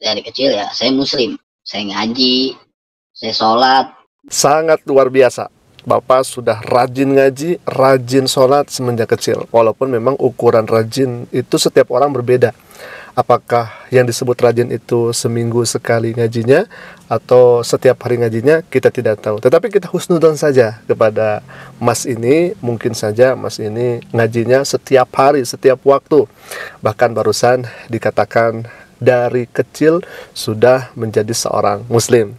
dari kecil ya saya muslim, saya ngaji, saya sholat. Sangat luar biasa. Bapak sudah rajin ngaji, rajin sholat semenjak kecil. Walaupun memang ukuran rajin itu setiap orang berbeda. Apakah yang disebut rajin itu seminggu sekali ngajinya atau setiap hari ngajinya, kita tidak tahu. Tetapi kita husnudzon saja kepada Mas ini. Mungkin saja Mas ini ngajinya setiap hari, setiap waktu. Bahkan barusan dikatakan dari kecil sudah menjadi seorang muslim.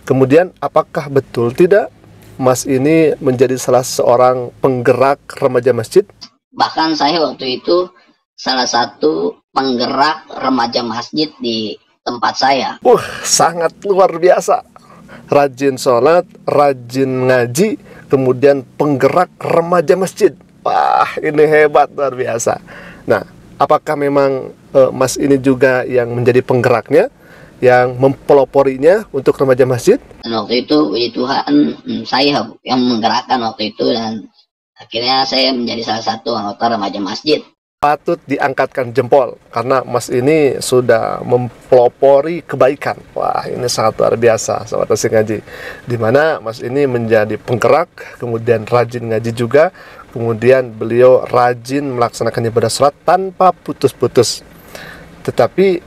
Kemudian apakah betul tidak Mas ini menjadi salah seorang penggerak remaja masjid? Bahkan saya waktu itu salah satu penggerak remaja masjid di tempat saya. Sangat luar biasa. Rajin sholat, rajin ngaji, kemudian penggerak remaja masjid. Wah, ini hebat, luar biasa. Nah, apakah memang Mas ini juga yang menjadi penggeraknya, yang mempeloporinya untuk remaja masjid? Dan waktu itu, puji Tuhan, saya yang menggerakkan waktu itu, dan akhirnya saya menjadi salah satu anggota remaja masjid. Patut diangkatkan jempol, karena Mas ini sudah mempelopori kebaikan. Wah, ini sangat luar biasa, sahabat Asik Ngaji. Dimana Mas ini menjadi penggerak, kemudian rajin ngaji juga, kemudian beliau rajin melaksanakan ibadah sholat tanpa putus-putus. Tetapi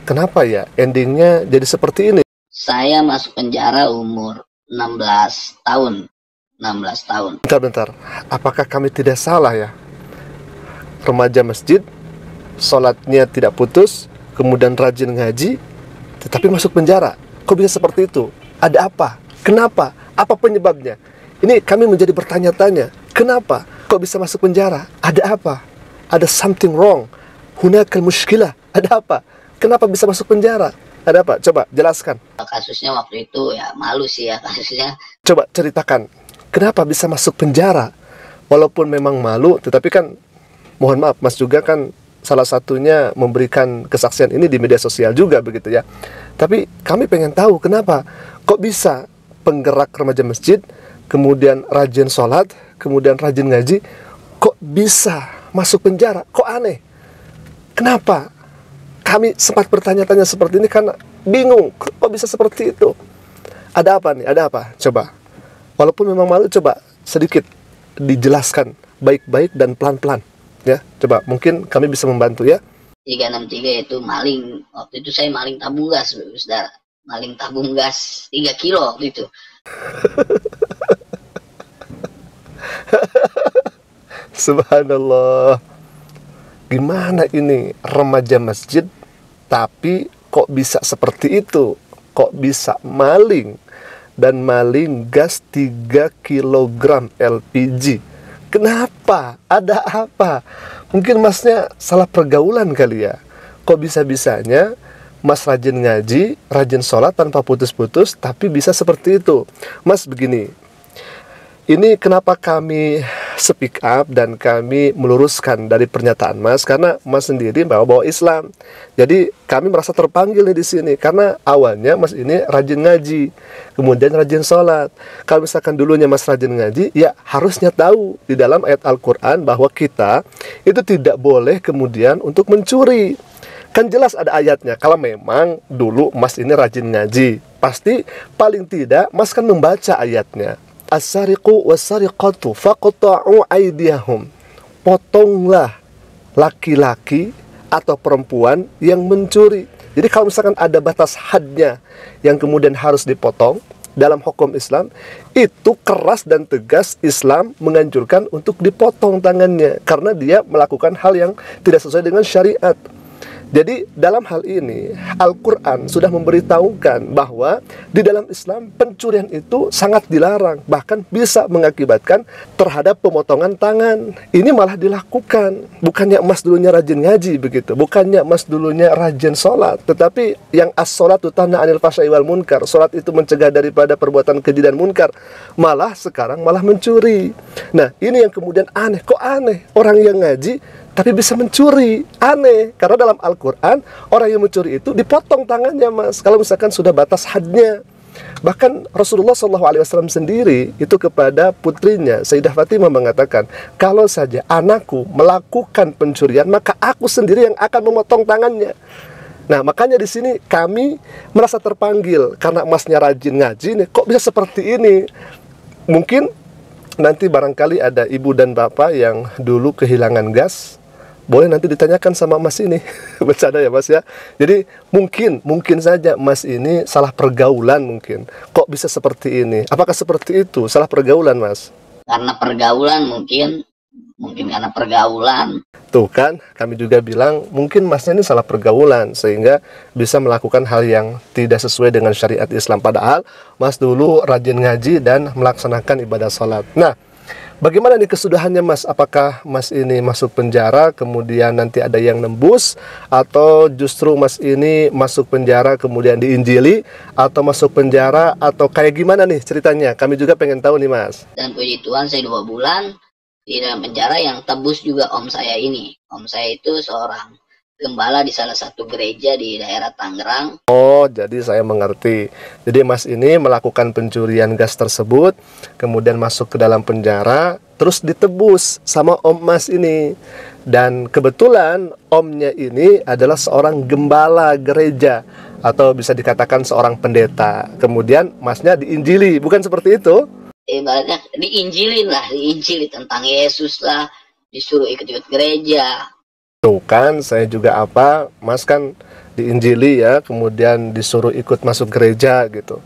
kenapa ya endingnya jadi seperti ini? Saya masuk penjara umur 16 tahun. 16 tahun. Bentar. Apakah kami tidak salah ya? Remaja masjid, sholatnya tidak putus, kemudian rajin ngaji, tetapi masuk penjara. Kok bisa seperti itu? Ada apa? Kenapa? Apa penyebabnya? Ini kami menjadi bertanya-tanya. Kenapa? Kok bisa masuk penjara? Ada apa? Ada something wrong. Hunakal mushkilah. Ada apa? Kenapa bisa masuk penjara? Ada apa? Coba jelaskan. Kasusnya waktu itu ya malu sih ya kasusnya. Coba ceritakan. Kenapa bisa masuk penjara? Walaupun memang malu, tetapi kan mohon maaf, Mas juga kan salah satunya memberikan kesaksian ini di media sosial juga begitu ya. Tapi kami pengen tahu kenapa kok bisa penggerak remaja masjid, kemudian rajin sholat, kemudian rajin ngaji, kok bisa masuk penjara? Kok aneh? Kenapa? Kami sempat bertanya-tanya seperti ini karena bingung, kok bisa seperti itu? Ada apa nih? Ada apa? Coba. Walaupun memang malu, coba sedikit dijelaskan baik-baik dan pelan-pelan. Ya, coba mungkin kami bisa membantu ya. 363 itu maling. Waktu itu saya maling tabung gas, saudara. Maling tabung gas 3 kilo waktu itu. Subhanallah. Gimana ini remaja masjid tapi kok bisa seperti itu? Kok bisa maling? Dan maling gas 3 kg LPG. Kenapa? Ada apa? Mungkin Masnya salah pergaulan kali ya. Kok bisa-bisanya Mas rajin ngaji, rajin sholat tanpa putus-putus, tapi bisa seperti itu? Mas begini, ini kenapa kami speak up dan kami meluruskan dari pernyataan Mas, karena Mas sendiri bawa Islam. Jadi kami merasa terpanggil nih di sini karena awalnya Mas ini rajin ngaji, kemudian rajin sholat. Kalau misalkan dulunya Mas rajin ngaji, ya harusnya tahu di dalam ayat Al-Quran bahwa kita itu tidak boleh kemudian untuk mencuri. Kan jelas ada ayatnya. Kalau memang dulu Mas ini rajin ngaji, pasti paling tidak Mas kan membaca ayatnya. As-sariqu was-sariqatu faqta'u aydiyahum. Potonglah laki-laki atau perempuan yang mencuri. Jadi kalau misalkan ada batas hadnya yang kemudian harus dipotong dalam hukum Islam, itu keras dan tegas Islam menganjurkan untuk dipotong tangannya karena dia melakukan hal yang tidak sesuai dengan syariat. Jadi dalam hal ini Al-Quran sudah memberitahukan bahwa di dalam Islam pencurian itu sangat dilarang, bahkan bisa mengakibatkan terhadap pemotongan tangan. Ini malah dilakukan. Bukannya Mas dulunya rajin ngaji begitu, bukannya Mas dulunya rajin sholat, tetapi yang as-sholatu tanha anil fahsya'i wal munkar, sholat itu mencegah daripada perbuatan keji dan munkar, malah sekarang malah mencuri. Nah ini yang kemudian aneh. Kok aneh? Orang yang ngaji tapi bisa mencuri, aneh. Karena dalam Al-Quran orang yang mencuri itu dipotong tangannya Mas, kalau misalkan sudah batas hadnya. Bahkan Rasulullah SAW sendiri itu kepada putrinya Sayyidah Fatimah mengatakan, kalau saja anakku melakukan pencurian, maka aku sendiri yang akan memotong tangannya. Nah, makanya di sini kami merasa terpanggil karena Masnya rajin ngaji nih, kok bisa seperti ini? Mungkin nanti barangkali ada ibu dan bapak yang dulu kehilangan gas, boleh nanti ditanyakan sama Mas ini. Bercanda ya Mas ya. Jadi mungkin saja Mas ini salah pergaulan mungkin. Kok bisa seperti ini? Apakah seperti itu? Salah pergaulan Mas? Karena pergaulan mungkin karena pergaulan. Tuh kan, kami juga bilang mungkin Masnya ini salah pergaulan sehingga bisa melakukan hal yang tidak sesuai dengan syariat Islam. Padahal Mas dulu rajin ngaji dan melaksanakan ibadah sholat. Nah, bagaimana nih kesudahannya Mas? Apakah Mas ini masuk penjara kemudian nanti ada yang nembus, atau justru Mas ini masuk penjara kemudian diinjili, atau masuk penjara, atau kayak gimana nih ceritanya? Kami juga pengen tahu nih Mas. Dan puji Tuhan saya 2 bulan di dalam penjara yang tebus juga om saya ini. Om saya itu seorang gembala di salah satu gereja di daerah Tangerang. Oh, jadi saya mengerti. Jadi Mas ini melakukan pencurian gas tersebut, kemudian masuk ke dalam penjara, terus ditebus sama om Mas ini. Dan kebetulan omnya ini adalah seorang gembala gereja, atau bisa dikatakan seorang pendeta. Kemudian Masnya diinjili, bukan seperti itu? Ibaratnya diinjili tentang Yesus lah, disuruh ikut-ikut gereja. Tuh kan, saya juga Mas kan diinjili ya, kemudian disuruh ikut masuk gereja gitu.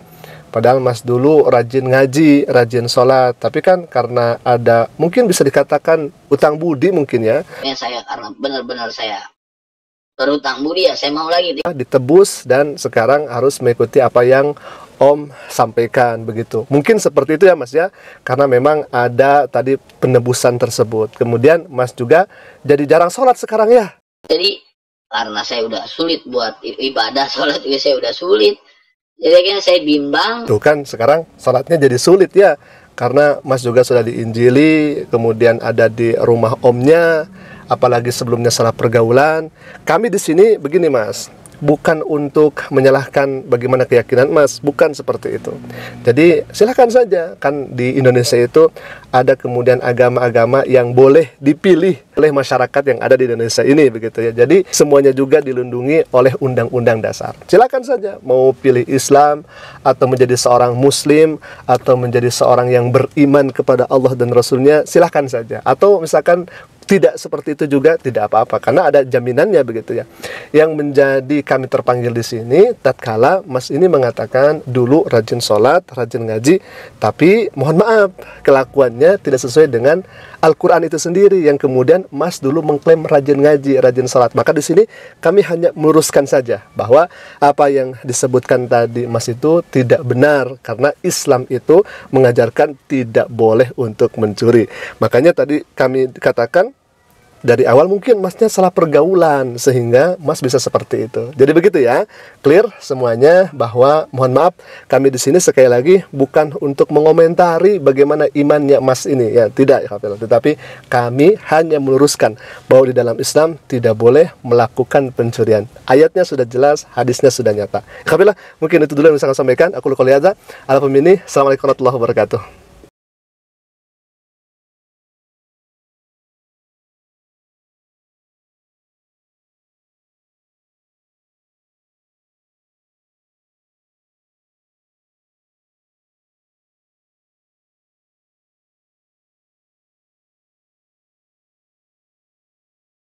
Padahal Mas dulu rajin ngaji, rajin sholat, tapi kan karena ada, mungkin bisa dikatakan utang budi mungkin ya. Saya karena benar-benar saya berutang budi ya, saya mau lagi ditebus dan sekarang harus mengikuti apa yang Om sampaikan begitu. Mungkin seperti itu ya Mas ya, karena memang ada tadi penebusan tersebut. Kemudian Mas juga jadi jarang sholat sekarang ya. Jadi karena saya udah sulit buat ibadah, sholat juga saya udah sulit. Jadi akhirnya saya bimbang. Tuh kan sekarang sholatnya jadi sulit ya, karena Mas juga sudah diinjili, kemudian ada di rumah omnya, apalagi sebelumnya salah pergaulan. Kami di sini begini Mas, bukan untuk menyalahkan bagaimana keyakinan Mas, bukan seperti itu. Jadi silahkan saja, kan di Indonesia itu ada kemudian agama-agama yang boleh dipilih oleh masyarakat yang ada di Indonesia ini begitu ya. Jadi semuanya juga dilindungi oleh undang-undang dasar. Silakan saja mau pilih Islam, atau menjadi seorang Muslim, atau menjadi seorang yang beriman kepada Allah dan Rasulnya, silahkan saja. Atau misalkan tidak seperti itu juga tidak apa-apa, karena ada jaminannya begitu ya. Yang menjadi kami terpanggil di sini tatkala Mas ini mengatakan dulu rajin sholat, rajin ngaji, tapi mohon maaf kelakuannya tidak sesuai dengan Al-Quran itu sendiri, yang kemudian Mas dulu mengklaim rajin ngaji, rajin sholat. Maka di sini kami hanya meluruskan saja bahwa apa yang disebutkan tadi Mas itu tidak benar, karena Islam itu mengajarkan tidak boleh untuk mencuri. Makanya tadi kami katakan dari awal mungkin Masnya salah pergaulan sehingga Mas bisa seperti itu. Jadi begitu ya, clear semuanya bahwa mohon maaf kami di sini sekali lagi bukan untuk mengomentari bagaimana imannya Mas ini ya, tidak ya, tetapi kami hanya meluruskan bahwa di dalam Islam tidak boleh melakukan pencurian. Ayatnya sudah jelas, hadisnya sudah nyata. Alhamdulillah, mungkin itu dulu yang bisa saya sampaikan. Aku Luka Liaza, Assalamualaikum warahmatullahi wabarakatuh.